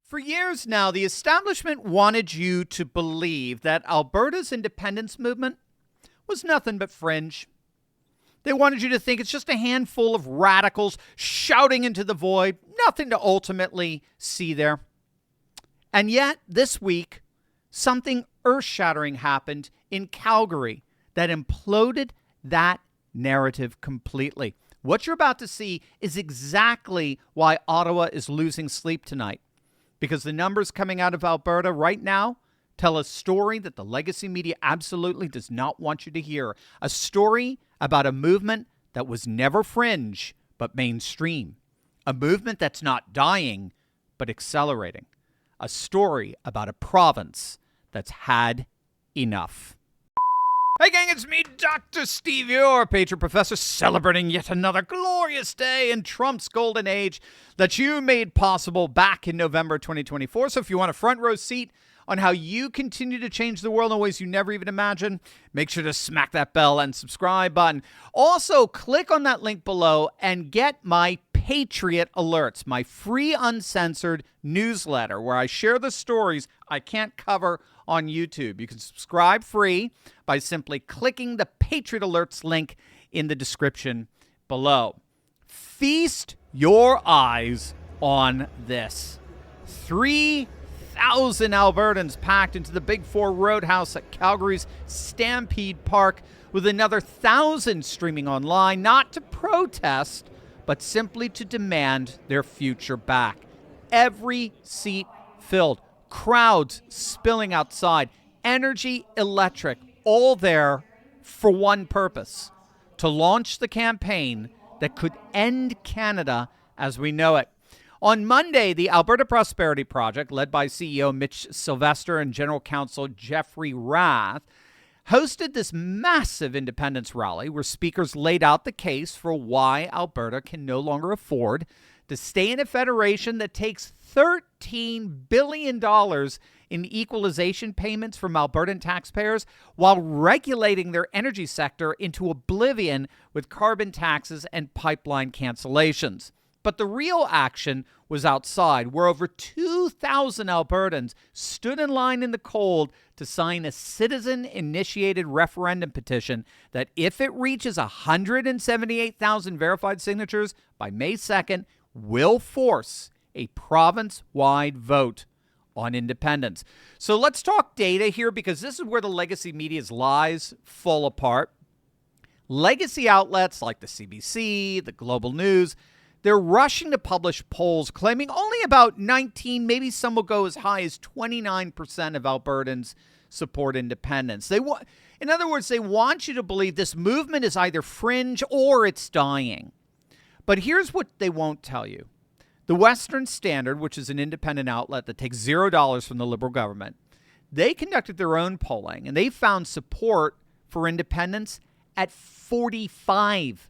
For years now, the establishment wanted you to believe that Alberta's independence movement was nothing but fringe. They wanted you to think it's just a handful of radicals shouting into the void, nothing to ultimately see there. And yet, this week, something earth-shattering happened in Calgary that imploded that narrative completely. What you're about to see is exactly why Ottawa is losing sleep tonight. Because the numbers coming out of Alberta right now tell a story that the legacy media absolutely does not want you to hear. A story about a movement that was never fringe, but mainstream. A movement that's not dying, but accelerating. A story about a province that's had enough. Hey gang, it's me, Dr. Steve, your Patriot Professor, celebrating yet another glorious day in Trump's golden age that you made possible back in November 2024. So if you want a front row seat on how you continue to change the world in ways you never even imagined, make sure to smack that bell and subscribe button. Also, click on that link below and get my Patriot Alerts, my free uncensored newsletter where I share the stories I can't cover on YouTube. You can subscribe free by simply clicking the Patriot Alerts link in the description below. Feast your eyes on this. 3,000 Albertans packed into the Big Four Roadhouse at Calgary's Stampede Park, with another 1,000 streaming online, not to protest, but simply to demand their future back. Every seat filled. Crowds spilling outside. Energy, electric, all there for one purpose: to launch the campaign that could end Canada as we know it. On Monday, the Alberta Prosperity Project, led by CEO Mitch Sylvester and General Counsel Jeffrey Rath, hosted this massive independence rally where speakers laid out the case for why Alberta can no longer afford to stay in a federation that takes $13 billion in equalization payments from Albertan taxpayers while regulating their energy sector into oblivion with carbon taxes and pipeline cancellations. But the real action was outside, where over 2,000 Albertans stood in line in the cold to sign a citizen-initiated referendum petition that, if it reaches 178,000 verified signatures by May 2nd, will force a province-wide vote on independence. So let's talk data here, because this is where the legacy media's lies fall apart. Legacy outlets like the CBC, the Global News, they're rushing to publish polls claiming only about 19, maybe some will go as high as 29% of Albertans support independence. In other words, they want you to believe this movement is either fringe or it's dying. But here's what they won't tell you. The Western Standard, which is an independent outlet that takes $0 from the Liberal government, they conducted their own polling, and they found support for independence at 45%.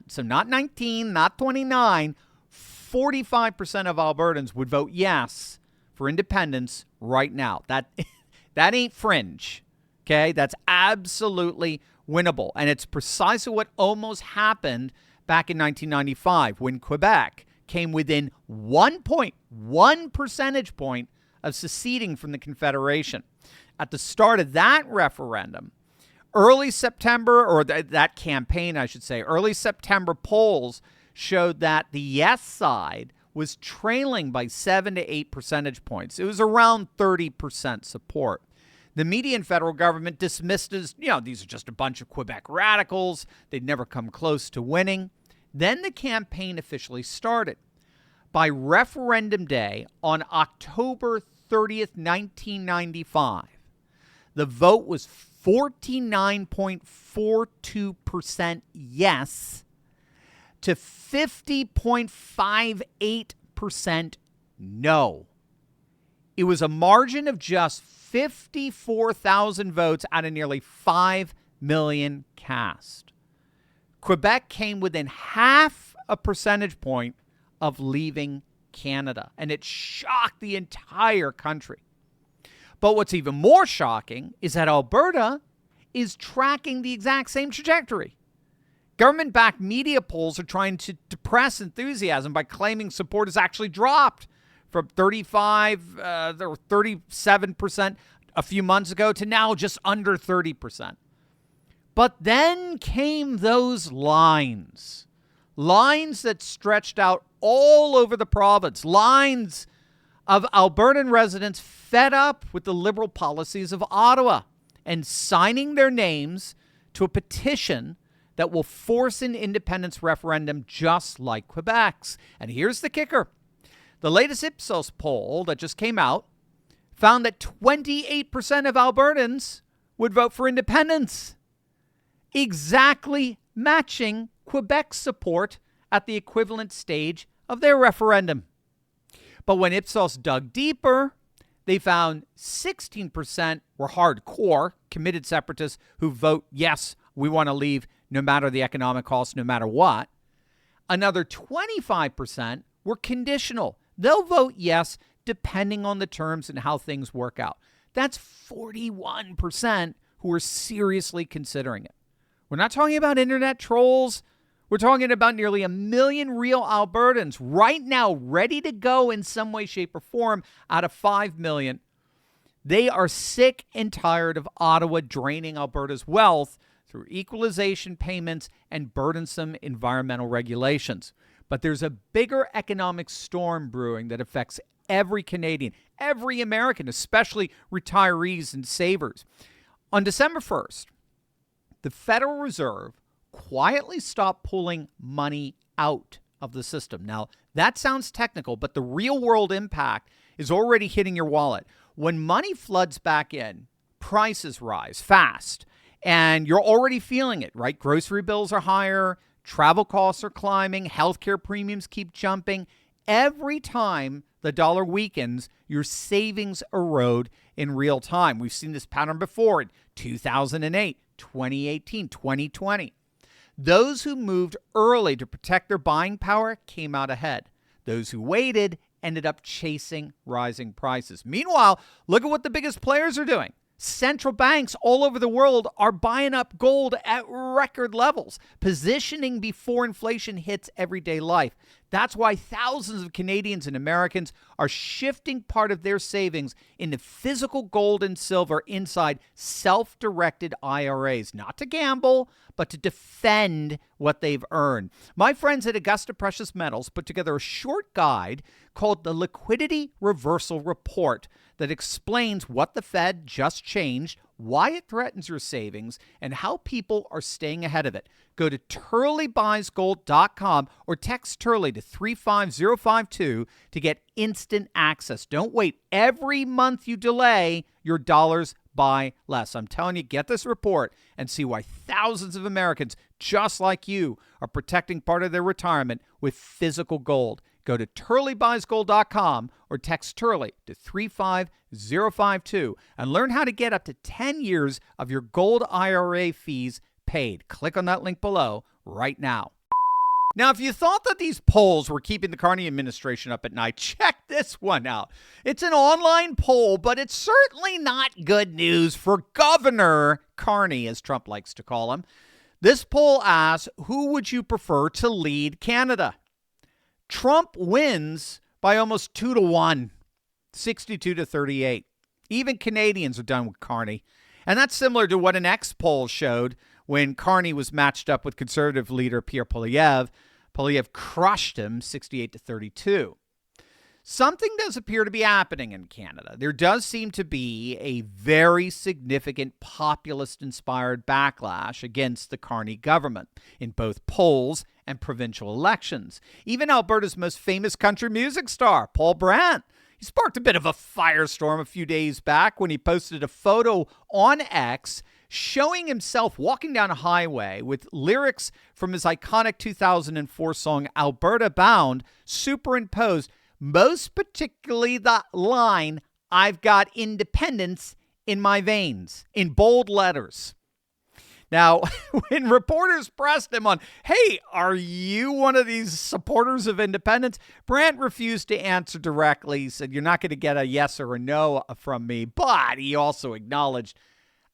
So not 19, not 29, 45% of Albertans would vote yes for independence right now. That ain't fringe, okay? That's absolutely winnable. And it's precisely what almost happened back in 1995 when Quebec came within 1 percentage point of seceding from the Confederation. At the start of that referendum, early September, or that campaign, I should say, early September polls showed that the yes side was trailing by 7 to 8 percentage points. It was around 30% support. The media and federal government dismissed as, these are just a bunch of Quebec radicals. They'd never come close to winning. Then the campaign officially started. By referendum day on October 30th, 1995, the vote was 49.42% yes to 50.58% no. It was a margin of just 54,000 votes out of nearly 5 million cast. Quebec came within half a percentage point of leaving Canada, and it shocked the entire country. But what's even more shocking is that Alberta is tracking the exact same trajectory. Government-backed media polls are trying to depress enthusiasm by claiming support has actually dropped from 35 or 37% a few months ago to now just under 30%. But then came those lines that stretched out all over the province, lines of Albertan residents fed up with the Liberal policies of Ottawa and signing their names to a petition that will force an independence referendum just like Quebec's. And here's the kicker. The latest Ipsos poll that just came out found that 28% of Albertans would vote for independence, exactly matching Quebec's support at the equivalent stage of their referendum. But when Ipsos dug deeper, they found 16% were hardcore, committed separatists who vote, yes, we want to leave no matter the economic cost, no matter what. Another 25% were conditional. They'll vote yes, depending on the terms and how things work out. That's 41% who are seriously considering it. We're not talking about internet trolls. We're talking about nearly 1 million real Albertans right now ready to go in some way, shape, or form out of 5 million. They are sick and tired of Ottawa draining Alberta's wealth through equalization payments and burdensome environmental regulations. But there's a bigger economic storm brewing that affects every Canadian, every American, especially retirees and savers. On December 1st, the Federal Reserve quietly stopped pulling money out of the system. Now, that sounds technical, but the real-world impact is already hitting your wallet. When money floods back in, prices rise fast, and you're already feeling it, right? Grocery bills are higher, travel costs are climbing, healthcare premiums keep jumping. Every time the dollar weakens, your savings erode in real time. We've seen this pattern before in 2008, 2018, 2020. Those who moved early to protect their buying power came out ahead. Those who waited ended up chasing rising prices. Meanwhile, look at what the biggest players are doing. Central banks all over the world are buying up gold at record levels, positioning before inflation hits everyday life. That's why thousands of Canadians and Americans are shifting part of their savings into physical gold and silver inside self-directed IRAs, not to gamble, but to defend what they've earned. My friends at Augusta Precious Metals put together a short guide called the Liquidity Reversal Report that explains what the Fed just changed, why it threatens your savings, and how people are staying ahead of it. Go to turleybuysgold.com or text Turley to 35052 to get instant access. Don't wait. Every month you delay, your dollars buy less. I'm telling you, get this report and see why thousands of Americans just like you are protecting part of their retirement with physical gold. Go to turleybuysgold.com or text Turley to 35052 and learn how to get up to 10 years of your gold IRA fees paid. Click on that link below right now. Now, if you thought that these polls were keeping the Carney administration up at night, check this one out. It's an online poll, but it's certainly not good news for Governor Carney, as Trump likes to call him. This poll asks, who would you prefer to lead Canada? Trump wins by almost 2-1, 62-38. Even Canadians are done with Carney. And that's similar to what an X poll showed when Carney was matched up with conservative leader Pierre Poilievre. Poilievre crushed him 68-32. Something does appear to be happening in Canada. There does seem to be a very significant populist-inspired backlash against the Carney government in both polls and provincial elections. Even Alberta's most famous country music star, Paul Brandt, he sparked a bit of a firestorm a few days back when he posted a photo on X showing himself walking down a highway with lyrics from his iconic 2004 song Alberta Bound superimposed, most particularly the line, "I've got independence in my veins," in bold letters. Now, when reporters pressed him on, hey, are you one of these supporters of independence? Brandt refused to answer directly. He said, you're not going to get a yes or a no from me. But he also acknowledged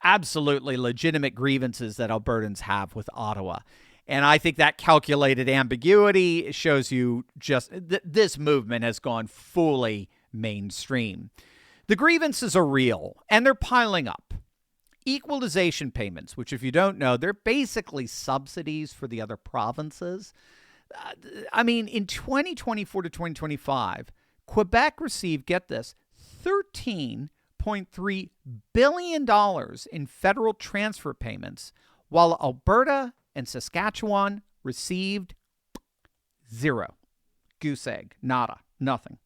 absolutely legitimate grievances that Albertans have with Ottawa. And I think that calculated ambiguity shows you just this movement has gone fully mainstream. The grievances are real, and they're piling up. Equalization payments, which if you don't know, they're basically subsidies for the other provinces. In 2024 to 2025, Quebec received, get this, $13.3 billion in federal transfer payments, while Alberta and Saskatchewan received zero. Goose egg. Nada. Nothing.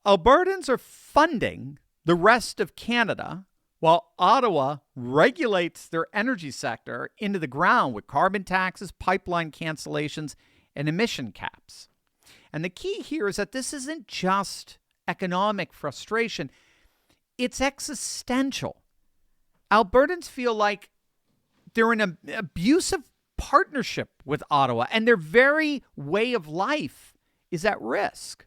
Albertans are funding the rest of Canada while Ottawa regulates their energy sector into the ground with carbon taxes, pipeline cancellations, and emission caps. And the key here is that this isn't just economic frustration. It's existential. Albertans feel like they're in an abusive partnership with Ottawa, and their very way of life is at risk.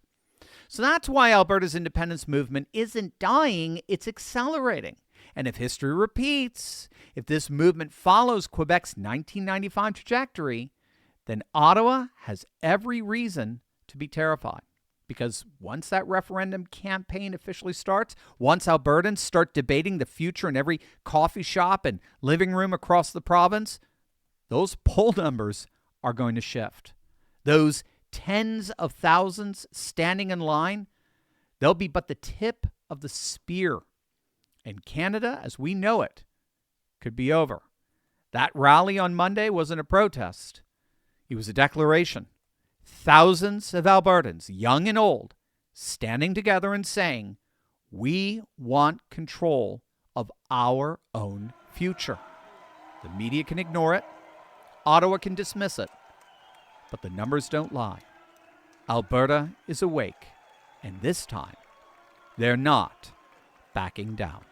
So that's why Alberta's independence movement isn't dying, it's accelerating. And if history repeats, if this movement follows Quebec's 1995 trajectory, then Ottawa has every reason to be terrified. Because once that referendum campaign officially starts, once Albertans start debating the future in every coffee shop and living room across the province, those poll numbers are going to shift. Those tens of thousands standing in line, they'll be but the tip of the spear. And Canada, as we know it, could be over. That rally on Monday wasn't a protest. It was a declaration. Thousands of Albertans, young and old, standing together and saying, we want control of our own future. The media can ignore it. Ottawa can dismiss it. But the numbers don't lie. Alberta is awake, and this time, they're not backing down.